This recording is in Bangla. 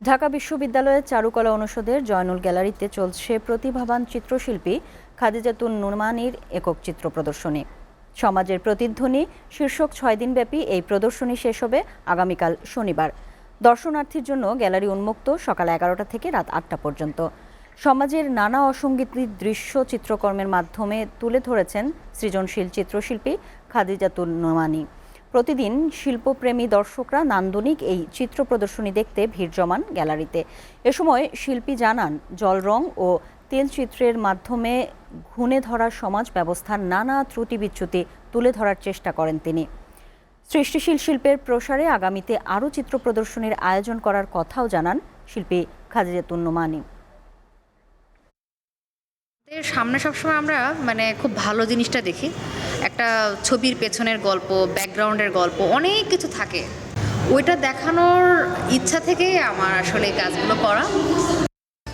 ঢাকা বিশ্ববিদ্যালয়ের চারুকলা অনুষদের জয়নুল গ্যালারিতে চলছে প্রতিভাবান চিত্রশিল্পী খাদিজাতুন নুরমানির একক চিত্র প্রদর্শনী। সমাজের প্রতিধ্বনি শীর্ষক 6 দিনব্যাপী এই প্রদর্শনী শেষ হবে আগামীকাল শনিবার। দর্শনার্থীর জন্য গ্যালারি উন্মুক্ত সকাল 11টা থেকে রাত 8টা পর্যন্ত। সমাজের নানা অসঙ্গতির দৃশ্য চিত্রকর্মের মাধ্যমে তুলে ধরেছেন সৃজনশীল চিত্রশিল্পী খাদিজাতুন নুরমানি। প্রতিদিন শিল্পপ্রেমী দর্শকরা নান্দনিক এই চিত্র প্রদর্শনী দেখতে ভিড় জমান গ্যালারিতে। এ সময় শিল্পী জানান, জল রং ও তেলচিত্রের মাধ্যমে ঘুণে ধরা সমাজ ব্যবস্থার নানা ত্রুটি বিচ্যুতি তুলে ধরার চেষ্টা করেন তিনি। সৃষ্টিশীল শিল্পের প্রসারে আগামীতে আরও চিত্র প্রদর্শনীর আয়োজন করার কথাও জানান শিল্পী খাদিজাতুন নুরমানি। সামনে সবসময় আমরা খুব ভালো জিনিসটা দেখি, একটা ছবির পেছনের গল্প, ব্যাকগ্রাউন্ডের গল্প, অনেক কিছু থাকে। ওইটা দেখানোর ইচ্ছা থেকেই আমার আসলে এই কাজগুলো করা।